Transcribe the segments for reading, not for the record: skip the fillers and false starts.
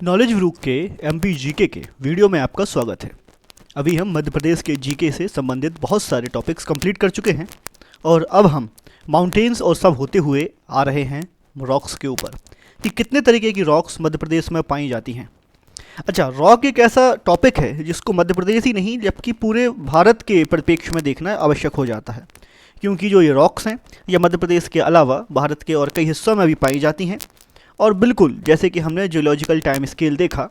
Knowledge group के MP GK के video में आपका स्वागत है। अभी हम मध्य प्रदेश के जीके से संबंधित बहुत सारे टॉपिक्स कंप्लीट कर चुके हैं और अब हम माउंटेन्स और सब होते हुए आ रहे हैं रॉक्स के ऊपर कि कितने तरीके की रॉक्स मध्य प्रदेश में पाई जाती हैं। अच्छा, रॉक एक ऐसा टॉपिक है जिसको मध्य प्रदेश ही नहीं जबकि पूरे भारत के परिप्रेक्ष्य में देखना आवश्यक हो जाता है, क्योंकि जो ये रॉक्स हैं ये मध्य प्रदेश के अलावा भारत के और कई हिस्सों में भी पाई जाती हैं। और बिल्कुल जैसे कि हमने जियोलॉजिकल टाइम स्केल देखा,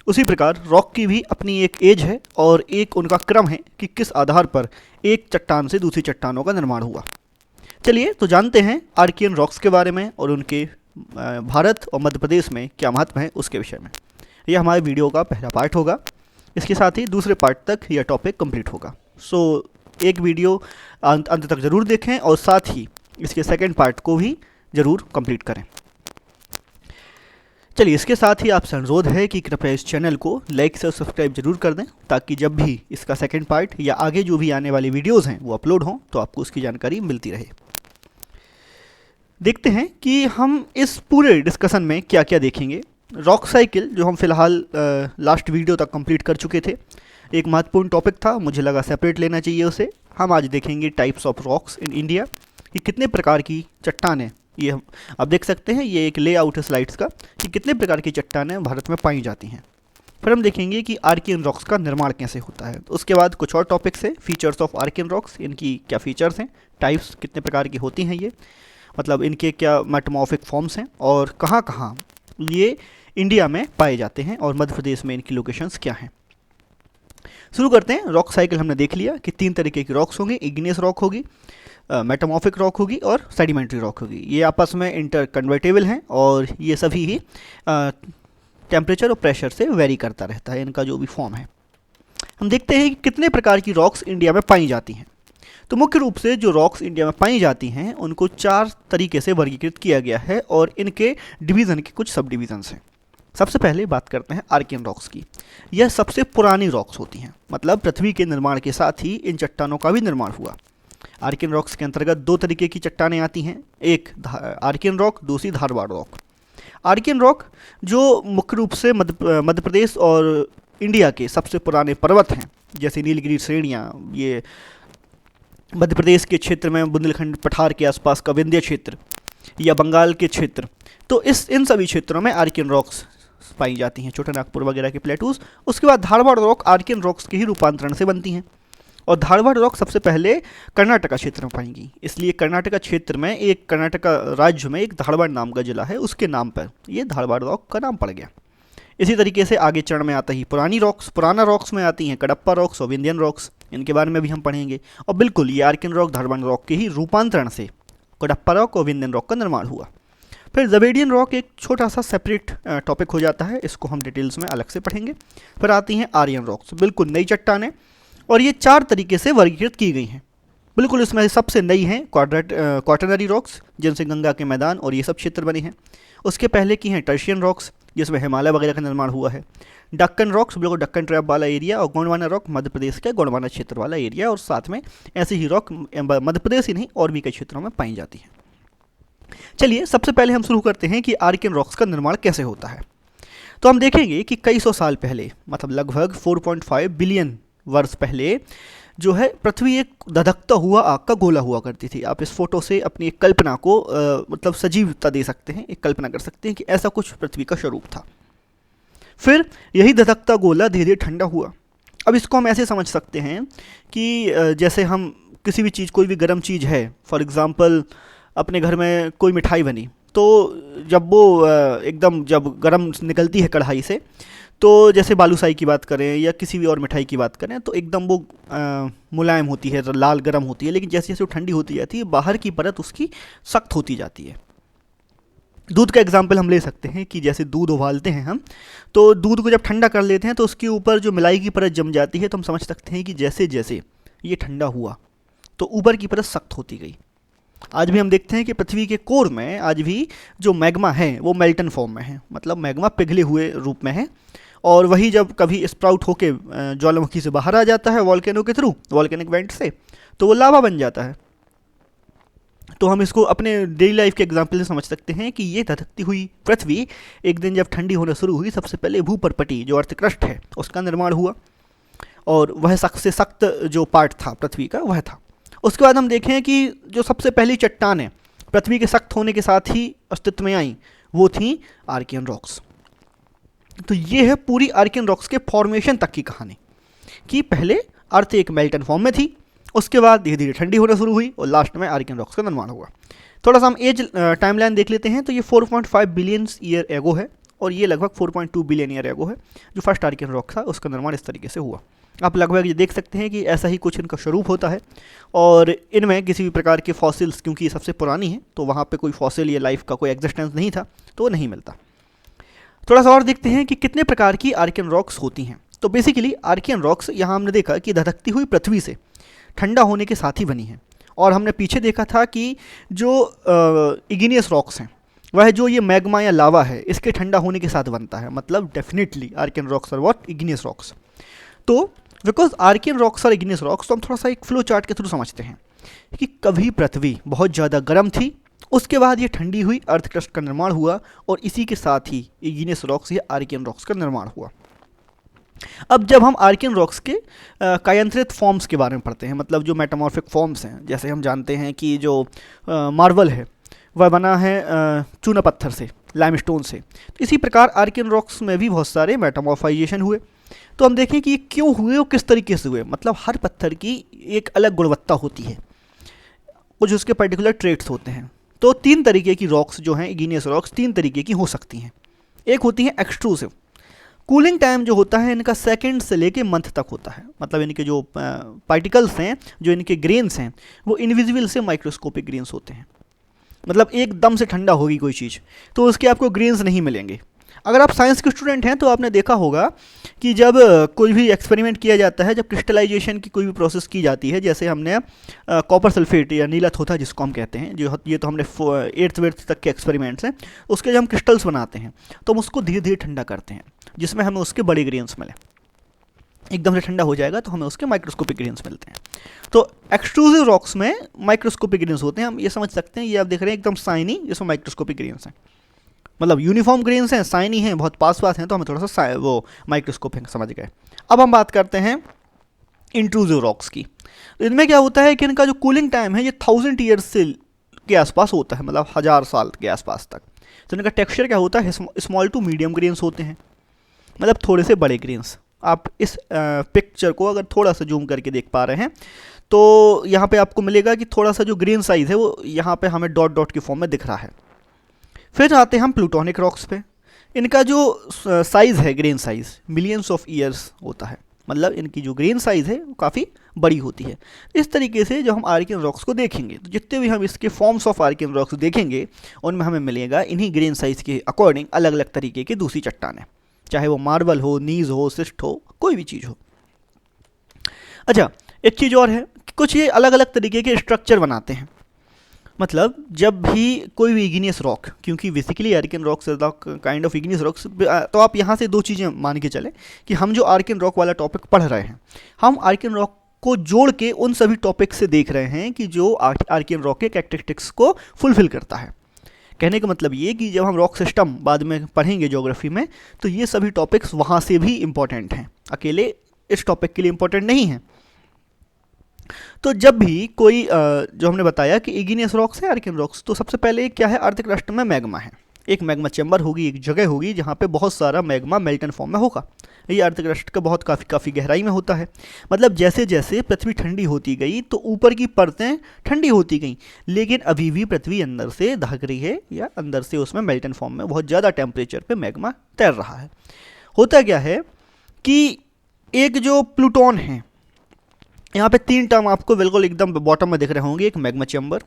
उसी प्रकार रॉक की भी अपनी एक एज है और एक उनका क्रम है कि किस आधार पर एक चट्टान से दूसरी चट्टानों का निर्माण हुआ। चलिए तो जानते हैं आर्कियन रॉक्स के बारे में और उनके भारत और मध्य प्रदेश में क्या महत्व है उसके विषय में। यह हमारे वीडियो का पहला पार्ट होगा। इसके साथ ही दूसरे पार्ट तक यह टॉपिक कंप्लीट होगा। सो एक वीडियो अंत तक ज़रूर देखें और साथ ही इसके सेकेंड पार्ट को भी ज़रूर कंप्लीट करें। चलिए, इसके साथ ही आपसे अनुरोध है कि कृपया इस चैनल को लाइक से सब्सक्राइब जरूर कर दें ताकि जब भी इसका सेकंड पार्ट या आगे जो भी आने वाली वीडियोस हैं वो अपलोड हों तो आपको उसकी जानकारी मिलती रहे। देखते हैं कि हम इस पूरे डिस्कशन में क्या क्या देखेंगे। रॉक साइकिल जो हम फिलहाल लास्ट वीडियो तक कंप्लीट कर चुके थे, एक महत्वपूर्ण टॉपिक था, मुझे लगा सेपरेट लेना चाहिए उसे। हम आज देखेंगे types of rocks in India कि कितने प्रकार की चट्टानें, ये हम आप देख सकते हैं, ये एक लेआउट है स्लाइड्स का कि कितने प्रकार की चट्टानें भारत में पाई जाती हैं। फिर हम देखेंगे कि आर्कियन रॉक्स का निर्माण कैसे होता है। उसके बाद कुछ और टॉपिक्स है, फीचर्स ऑफ आर्कियन रॉक्स, इनकी क्या फीचर्स हैं, टाइप्स कितने प्रकार की होती हैं, ये मतलब इनके क्या मेटामॉर्फिक फॉर्म्स हैं और कहाँ कहाँ ये इंडिया में पाए जाते हैं और मध्य प्रदेश में इनकी लोकेशंस क्या हैं। शुरू करते हैं। रॉक साइकिल हमने देख लिया कि 3 तरीके की रॉक्स होंगी, इग्नियस रॉक होगी, मेटामॉर्फिक रॉक होगी और सेडिमेंट्री रॉक होगी। ये आपस में इंटर कन्वर्टेबल हैं और ये सभी ही टेम्परेचर और प्रेशर से वेरी करता रहता है इनका जो भी फॉर्म है। हम देखते हैं कि कितने प्रकार की रॉक्स इंडिया में पाई जाती हैं। तो मुख्य रूप से जो रॉक्स इंडिया में पाई जाती हैं उनको 4 तरीके से वर्गीकृत किया गया है और इनके डिवीज़न के कुछ सब डिवीज़न्स हैं। सबसे पहले बात करते हैं आर्कियन रॉक्स की। यह सबसे पुरानी रॉक्स होती हैं, मतलब पृथ्वी के निर्माण के साथ ही इन चट्टानों का भी निर्माण हुआ। आर्कियन रॉक्स के अंतर्गत 2 तरीके की चट्टानें आती हैं, एक आर्कियन रॉक, दूसरी धारवाड़ रॉक। आर्कियन रॉक जो मुख्य रूप से मध्य प्रदेश और इंडिया के सबसे पुराने पर्वत हैं, जैसे नीलगिरी श्रेणियाँ, ये मध्य प्रदेश के क्षेत्र में बुंदेलखंड पठार के आसपास का विंध्य क्षेत्र या बंगाल के क्षेत्र, तो इन सभी क्षेत्रों में आर्कियन रॉक्स पाई जाती हैं, छोटा नागपुर वगैरह के प्लेटूज। उसके बाद धारवाड़ रॉक आर्कियन रॉक्स के ही रूपांतरण से बनती हैं और धारवाड़ रॉक सबसे पहले कर्नाटका क्षेत्र में पाई गई। इसलिए कर्नाटका क्षेत्र में एक कर्नाटका राज्य में एक धारवाड़ नाम का जिला है, उसके नाम पर ये धारवाड़ रॉक का नाम पड़ गया। इसी तरीके से आगे चरण में आता ही पुराना रॉक्स में आती हैं कडप्पा रॉक्स और विंध्यन रॉक्स, इनके बारे में भी हम पढ़ेंगे। और बिल्कुल ये आर्कियन रॉक धारवाड़ रॉक के ही रूपांतरण से कडप्पा रॉक और विंध्यन रॉक का निर्माण हुआ। फिर ज़बेडियन रॉक एक छोटा सा सेपरेट टॉपिक हो जाता है, इसको हम डिटेल्स में अलग से पढ़ेंगे। फिर आती हैं आर्यन रॉक्स, बिल्कुल नई चट्टानें, और ये 4 तरीके से वर्गीकृत की गई हैं। बिल्कुल इसमें सबसे नई हैं क्वाटरनरी रॉक्स, जिनसे गंगा के मैदान और ये सब क्षेत्र बने हैं। उसके पहले की हैं टर्शियन रॉक्स, जिसमें हिमालय वगैरह का निर्माण हुआ है। डक्कन रॉक्स, बिल्कुल डक्कन ट्रैप वाला एरिया, और गोंडवाना रॉक मध्य प्रदेश के गोंडवाना क्षेत्र वाला एरिया, और साथ में ऐसे ही रॉक मध्य प्रदेश ही नहीं और भी कई क्षेत्रों में पाई जाती हैं। चलिए, सबसे पहले हम शुरू करते हैं कि आर्कियन रॉक्स का निर्माण कैसे होता है। तो हम देखेंगे कि कई सौ साल पहले, मतलब लगभग 4.5 बिलियन वर्ष पहले जो है, पृथ्वी एक धधकता हुआ आग का गोला हुआ करती थी। आप इस फोटो से अपनी एक कल्पना को मतलब सजीवता दे सकते हैं, एक कल्पना कर सकते हैं कि ऐसा कुछ पृथ्वी का स्वरूप था। फिर यही धधकता गोला धीरे धीरे ठंडा हुआ। अब इसको हम ऐसे समझ सकते हैं कि जैसे हम किसी भी चीज़, कोई भी गर्म चीज़ है, फॉर एग्ज़ाम्पल अपने घर में कोई मिठाई बनी, तो जब वो एकदम जब गर्म निकलती है कढ़ाई से, तो जैसे बालूशाही की बात करें या किसी भी और मिठाई की बात करें, तो एकदम वो मुलायम होती है, लाल गर्म होती है, लेकिन जैसे जैसे वो ठंडी होती जाती है बाहर की परत उसकी सख्त होती जाती है। दूध का एग्जाम्पल हम ले सकते हैं कि जैसे दूध उबालते हैं हम, तो दूध को जब ठंडा कर लेते हैं तो उसके ऊपर जो मलाई की परत जम जाती है, तो हम समझ सकते हैं कि जैसे जैसे ये ठंडा हुआ तो ऊपर की परत सख्त होती गई। आज भी हम देखते हैं कि पृथ्वी के कोर में आज भी जो मैग्मा है वो मेल्टन फॉर्म में है, मतलब मैग्मा पिघले हुए रूप में है, और वही जब कभी स्प्राउट होके ज्वालामुखी से बाहर आ जाता है वॉल्केनो के थ्रू, वॉल्केनिक वेंट से, तो वो लावा बन जाता है। तो हम इसको अपने डेली लाइफ के एग्जाम्पल से समझ सकते हैं कि ये धधकती हुई पृथ्वी एक दिन जब ठंडी होना शुरू हुई, सबसे पहले भूपर्पटी जो अर्थ क्रस्ट है उसका निर्माण हुआ, और वह सख्त से सख्त जो पार्ट था पृथ्वी का वह था। उसके बाद हम देखें कि जो सबसे पहली चट्टानें पृथ्वी के सख्त होने के साथ ही अस्तित्व में आई वो थी आर्कियन रॉक्स। तो ये है पूरी आर्कियन रॉक्स के फॉर्मेशन तक की कहानी, कि पहले अर्थ एक मेल्टन फॉर्म में थी, उसके बाद धीरे धीरे ठंडी होना शुरू हुई और लास्ट में आर्कियन रॉक्स का निर्माण हुआ। थोड़ा सा हम एज टाइमलाइन देख लेते हैं। तो ये 4.5 बिलियन ईयर एगो है और ये लगभग 4.2 बिलियन ईयर एगो है जो फर्स्ट आर्कियन रॉक था, उसका निर्माण इस तरीके से हुआ। आप लगभग ये देख सकते हैं कि ऐसा ही कुछ इनका स्वरूप होता है, और इनमें किसी भी प्रकार के फॉसिल्स, क्योंकि ये सबसे पुरानी है तो वहाँ पे कोई फॉसिल या लाइफ का कोई एग्जिस्टेंस नहीं था तो वो नहीं मिलता। थोड़ा सा और देखते हैं कि कितने प्रकार की आर्कियन रॉक्स होती हैं। तो बेसिकली आर्कियन रॉक्स यहाँ हमने देखा कि धधकती हुई पृथ्वी से ठंडा होने के साथ ही बनी है, और हमने पीछे देखा था कि जो इग्नियस रॉक्स हैं वह जो ये मैग्मा या लावा है इसके ठंडा होने के साथ बनता है। मतलब definitely Archean rocks are what, igneous rocks. तो बिकॉज आर्कियन रॉक्स और इग्नियस रॉक्स, तो हम थोड़ा सा एक फ्लो चार्ट के थ्रू समझते हैं कि कभी पृथ्वी बहुत ज़्यादा गर्म थी, उसके बाद ये ठंडी हुई, अर्थ क्रस्ट का निर्माण हुआ, और इसी के साथ ही इग्नियस रॉक्स या आर्कियन रॉक्स का निर्माण हुआ। अब जब हम आर्कियन रॉक्स के कायांतरित फॉर्म्स के बारे में पढ़ते हैं, मतलब जो मेटामॉर्फिक फॉर्म्स हैं, जैसे हम जानते हैं कि जो मार्बल है वह बना है चूना पत्थर से, लाइमस्टोन से, तो इसी प्रकार आर्कियन रॉक्स में भी बहुत सारे मेटामॉर्फाइजेशन हुए। तो हम देखें कि ये क्यों हुए और किस तरीके से हुए। मतलब हर पत्थर की एक अलग गुणवत्ता होती है, कुछ उसके पर्टिकुलर ट्रेट्स होते हैं। तो 3 तरीके की रॉक्स जो हैं, इग्नियस रॉक्स 3 तरीके की हो सकती हैं। एक होती है एक्सट्रूसिव, कूलिंग टाइम जो होता है इनका सेकंड से लेके मंथ तक होता है। मतलब इनके जो पार्टिकल्स हैं, जो इनके ग्रेन्स हैं, वो इनविजिबल से माइक्रोस्कोपिक ग्रेन्स होते हैं। मतलब एकदम से ठंडा होगी कोई चीज़ तो उसके आपको ग्रेन्स नहीं मिलेंगे। अगर आप साइंस के स्टूडेंट हैं तो आपने देखा होगा कि जब कोई भी एक्सपेरिमेंट किया जाता है, जब क्रिस्टलाइजेशन की कोई भी प्रोसेस की जाती है, जैसे हमने कॉपर सल्फेट या नीला थोथा जिसको हम कहते हैं, जो ये तो हमने 8th 8th तक के एक्सपेरिमेंट्स हैं, उसके जब हम क्रिस्टल्स बनाते हैं तो हम उसको धीरे धीरे ठंडा करते हैं, जिसमें हमें उसके बड़े ग्रेन्स मिले। एकदम से ठंडा हो जाएगा तो हमें उसके माइक्रोस्कोपिक ग्रेन्स मिलते हैं। तो एक्सट्रूसिव रॉक्स में माइक्रोस्कोपिक ग्रेन्स होते हैं। हम ये समझ सकते हैं, ये आप देख रहे हैं एकदम साइनी, जिसमें माइक्रोस्कोपिक ग्रेन्स हैं। मतलब यूनिफॉर्म ग्रेन्स हैं, साइनी हैं, बहुत पास पास हैं, तो हमें थोड़ा सा वो माइक्रोस्कोपिक समझ गए। अब हम बात करते हैं इंट्रूसिव रॉक्स की। इनमें क्या होता है कि इनका जो कूलिंग टाइम है ये 1000 ईयर्स से के आसपास होता है, मतलब 1000 साल के आसपास तक। तो इनका टेक्सचर क्या होता है, स्मॉल टू मीडियम ग्रेन्स होते हैं, मतलब थोड़े से बड़े ग्रेन्स। आप इस पिक्चर को अगर थोड़ा सा जूम करके देख पा रहे हैं तो यहाँ पे आपको मिलेगा कि थोड़ा सा जो ग्रेन साइज़ है वो यहाँ पे हमें डॉट डॉट की फॉर्म में दिख रहा है। फिर आते हैं हम प्लूटोनिक रॉक्स पे। इनका जो साइज़ है, grain size millions of years होता है, मतलब इनकी जो ग्रेन साइज़ है वो काफ़ी बड़ी होती है। इस तरीके से जब हम आर्कियन रॉक्स को देखेंगे तो जितने भी हम इसके फॉर्म्स ऑफ आर्कियन रॉक्स देखेंगे उनमें हमें मिलेगा इन्हीं ग्रेन साइज़ के अकॉर्डिंग अलग अलग तरीके की दूसरी चट्टानें, चाहे वो मार्बल हो, नीज हो, सिस्ट हो, कोई भी चीज़ हो। अच्छा, एक चीज़ और है कि कुछ ये अलग अलग तरीके के स्ट्रक्चर बनाते हैं। मतलब जब भी कोई भी इग्नियस रॉक, क्योंकि basically Archean rocks is the kind of igneous rocks, तो आप यहाँ से 2 चीज़ें मान के चले कि हम जो आर्कियन रॉक वाला टॉपिक पढ़ रहे हैं, हम आर्कियन रॉक को जोड़ के उन सभी टॉपिक से देख रहे हैं कि जो आर्कियन रॉक के कैरेक्टरिस्टिक्स को फुलफिल करता है। कहने का मतलब ये कि जब हम रॉक सिस्टम बाद में पढ़ेंगे ज्योग्राफी में, तो ये सभी टॉपिक्स वहाँ से भी इम्पॉर्टेंट हैं, अकेले इस टॉपिक के लिए इम्पॉर्टेंट नहीं हैं। तो जब भी कोई जो हमने बताया कि इग्नियस रॉक्स है, आर्कियन रॉक्स, तो सबसे पहले क्या है, अर्थ क्रस्ट में मैग्मा है। एक मैग्मा चैम्बर होगी, एक जगह होगी जहाँ पे बहुत सारा मैग्मा मेल्टन फॉर्म में होगा। ये अर्थ क्रस्ट का बहुत काफ़ी गहराई में होता है। मतलब जैसे जैसे पृथ्वी ठंडी होती गई तो ऊपर की परतें ठंडी होती गई, लेकिन अभी भी पृथ्वी अंदर से दहक रही है, या अंदर से उसमें मेल्टन फॉर्म में बहुत ज़्यादा टेम्परेचर पे मैग्मा तैर रहा है। होता क्या है कि एक जो प्लूटोन है, यहाँ पे 3 टर्म आपको बिल्कुल एकदम बॉटम में दिख रहे होंगे, एक मैग्मा चैम्बर,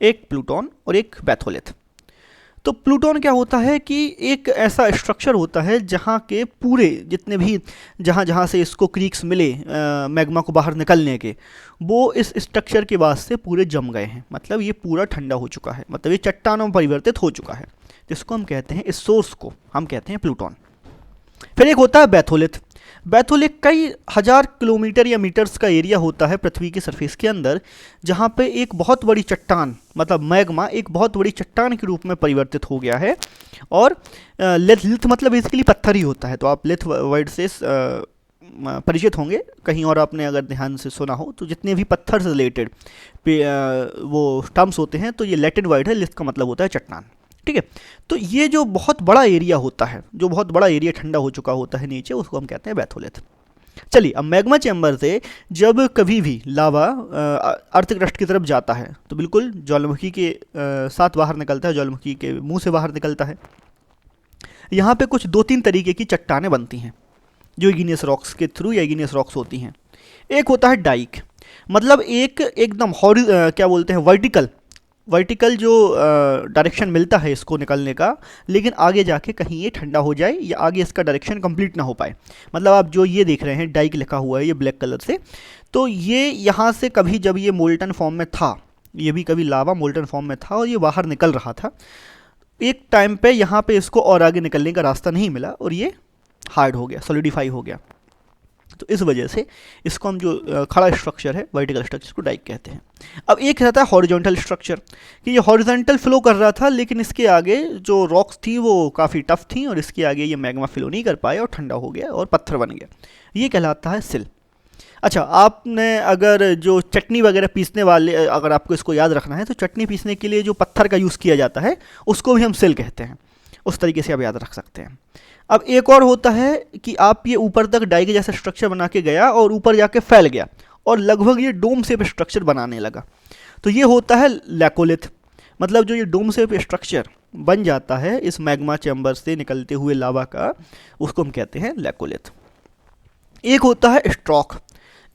एक प्लूटोन और एक बैथोलिथ। तो प्लूटोन क्या होता है कि एक ऐसा स्ट्रक्चर होता है जहाँ के पूरे जितने भी जहाँ से इसको क्रीक्स मिले मैग्मा को बाहर निकलने के, वो इस स्ट्रक्चर के बाद से पूरे जम गए हैं। मतलब ये पूरा ठंडा हो चुका है, मतलब ये चट्टानों में परिवर्तित हो चुका है, जिसको हम कहते हैं, इस सोर्स को हम कहते हैं प्लूटोन। फिर एक होता है बैथोलिथ। बैथोलेक कई हजार किलोमीटर या मीटर्स का एरिया होता है पृथ्वी की सरफेस के अंदर, जहाँ पे एक बहुत बड़ी चट्टान मतलब मैग्मा एक बहुत बड़ी चट्टान के रूप में परिवर्तित हो गया है। और लिथ मतलब बेसिकली पत्थर ही होता है, तो आप लिथ वर्ड से परिचित होंगे, कहीं और आपने अगर ध्यान से सुना हो तो जितने भी पत्थर से रिलेटेड वो टर्म्स होते हैं तो ये लैटिन वर्ड है, लिथ का मतलब होता है चट्टान। ठीक है, तो ये जो बहुत बड़ा एरिया होता है, जो बहुत बड़ा एरिया ठंडा हो चुका होता है नीचे, उसको हम कहते हैं बैथोलिथ। चलिए, अब मैग्मा चैम्बर से जब कभी भी लावा अर्थ क्रस्ट की तरफ जाता है तो बिल्कुल ज्वालामुखी के साथ बाहर निकलता है, ज्वालामुखी के मुंह से बाहर निकलता है। यहाँ पे कुछ 2-3 तरीके की चट्टानें बनती हैं जो इग्नियस रॉक्स के थ्रू या इग्नियस रॉक्स होती हैं। एक होता है डाइक, मतलब एक एकदम क्या बोलते हैं वर्टिकल जो डायरेक्शन मिलता है इसको निकलने का, लेकिन आगे जाके कहीं ये ठंडा हो जाए या आगे इसका डायरेक्शन कंप्लीट ना हो पाए। मतलब आप जो ये देख रहे हैं डाइक लिखा हुआ है ये ब्लैक कलर से, तो ये यहाँ से कभी जब ये मोल्टन फॉर्म में था, ये भी कभी लावा मोल्टन फॉर्म में था और ये बाहर निकल रहा था, एक टाइम पे यहाँ पे इसको और आगे निकलने का रास्ता नहीं मिला और ये हार्ड हो गया, सॉलिडिफाई हो गया। तो इस वजह से इसको हम जो खड़ा स्ट्रक्चर है वर्टिकल स्ट्रक्चर को डाइक कहते हैं। अब एक रहता है हॉरिजॉन्टल स्ट्रक्चर, कि ये हॉरिजॉन्टल फ्लो कर रहा था लेकिन इसके आगे जो रॉक्स थी वो काफ़ी टफ थी और इसके आगे ये मैग्मा फ्लो नहीं कर पाया और ठंडा हो गया और पत्थर बन गया, ये कहलाता है सिल। अच्छा, आपने अगर जो चटनी वगैरह पीसने वाले, अगर आपको इसको याद रखना है तो चटनी पीसने के लिए जो पत्थर का यूज़ किया जाता है उसको भी हम सिल कहते हैं, उस तरीके से आप याद रख सकते हैं। अब एक और होता है कि आप ये ऊपर तक डाई के जैसा स्ट्रक्चर बना के गया और ऊपर जाके फैल गया और लगभग ये डोम शेप स्ट्रक्चर बनाने लगा, तो ये होता है लैकोलिथ। मतलब जो ये डोम शेप स्ट्रक्चर बन जाता है इस मैग्मा चैम्बर से निकलते हुए लावा का, उसको हम कहते हैं लैकोलिथ। एक होता है स्ट्रोक।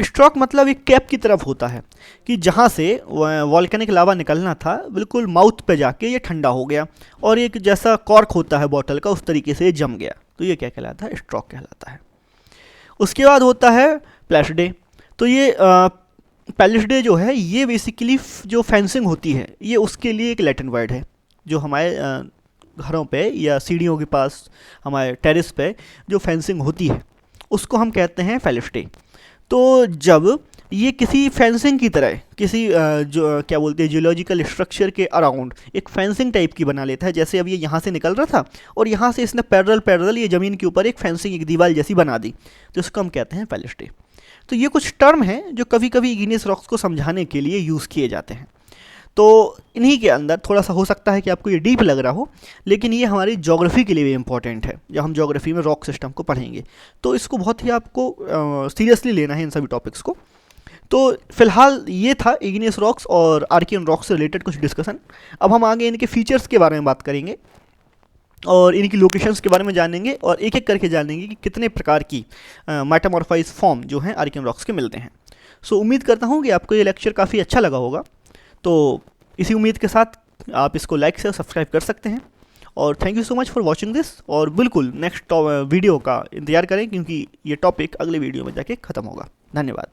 स्ट्रोक मतलब एक कैप की तरफ होता है कि जहाँ से वॉल्केनिक लावा निकलना था बिल्कुल माउथ पे जाके ये ठंडा हो गया और एक जैसा कॉर्क होता है बॉटल का, उस तरीके से जम गया, तो ये क्या कहलाता है? स्ट्रोक कहलाता है। उसके बाद होता है प्लैशडे। तो ये पैलिसडे जो है ये बेसिकली जो फेंसिंग होती है ये उसके लिए एक लैटिन वर्ड है, जो हमारे घरों पे या सीढ़ियों के पास हमारे टेरेस पे जो फेंसिंग होती है उसको हम कहते हैं पैलिसडे। तो जब ये किसी फेंसिंग की तरह किसी जो क्या बोलते हैं जियोलॉजिकल स्ट्रक्चर के अराउंड एक फेंसिंग टाइप की बना लेता है, जैसे अब ये यहाँ से निकल रहा था और यहाँ से इसने पैरेलल ये ज़मीन के ऊपर एक फेंसिंग, एक दीवार जैसी बना दी, तो इसको हम कहते हैं पैलिसडे। तो ये कुछ टर्म हैं जो कभी कभी इग्नियस रॉक्स को समझाने के लिए यूज़ किए जाते हैं। तो इन्हीं के अंदर थोड़ा सा हो सकता है कि आपको ये डीप लग रहा हो, लेकिन ये हमारी ज्योग्राफी के लिए भी इम्पॉर्टेंट है। जब हम ज्योग्राफी में रॉक सिस्टम को पढ़ेंगे तो इसको बहुत ही आपको सीरियसली लेना है इन सभी टॉपिक्स को। तो फिलहाल ये था इग्नियस रॉक्स और आर्कियन रॉक्स से रिलेटेड कुछ डिस्कशन। अब हम आगे इनके फीचर्स के बारे में बात करेंगे और इनकी लोकेशंस के बारे में जानेंगे और एक एक करके जानेंगे कि कितने प्रकार की मेटामॉर्फाइज फॉर्म जो हैं आर्कियन रॉक्स के मिलते हैं। सो उम्मीद करता हूँ कि आपको ये लेक्चर काफ़ी अच्छा लगा होगा। तो इसी उम्मीद के साथ आप इसको लाइक से सब्सक्राइब कर सकते हैं और thank you so much for watching this. और बिल्कुल नेक्स्ट वीडियो का इंतजार करें क्योंकि ये टॉपिक अगले वीडियो में जाके ख़त्म होगा। धन्यवाद।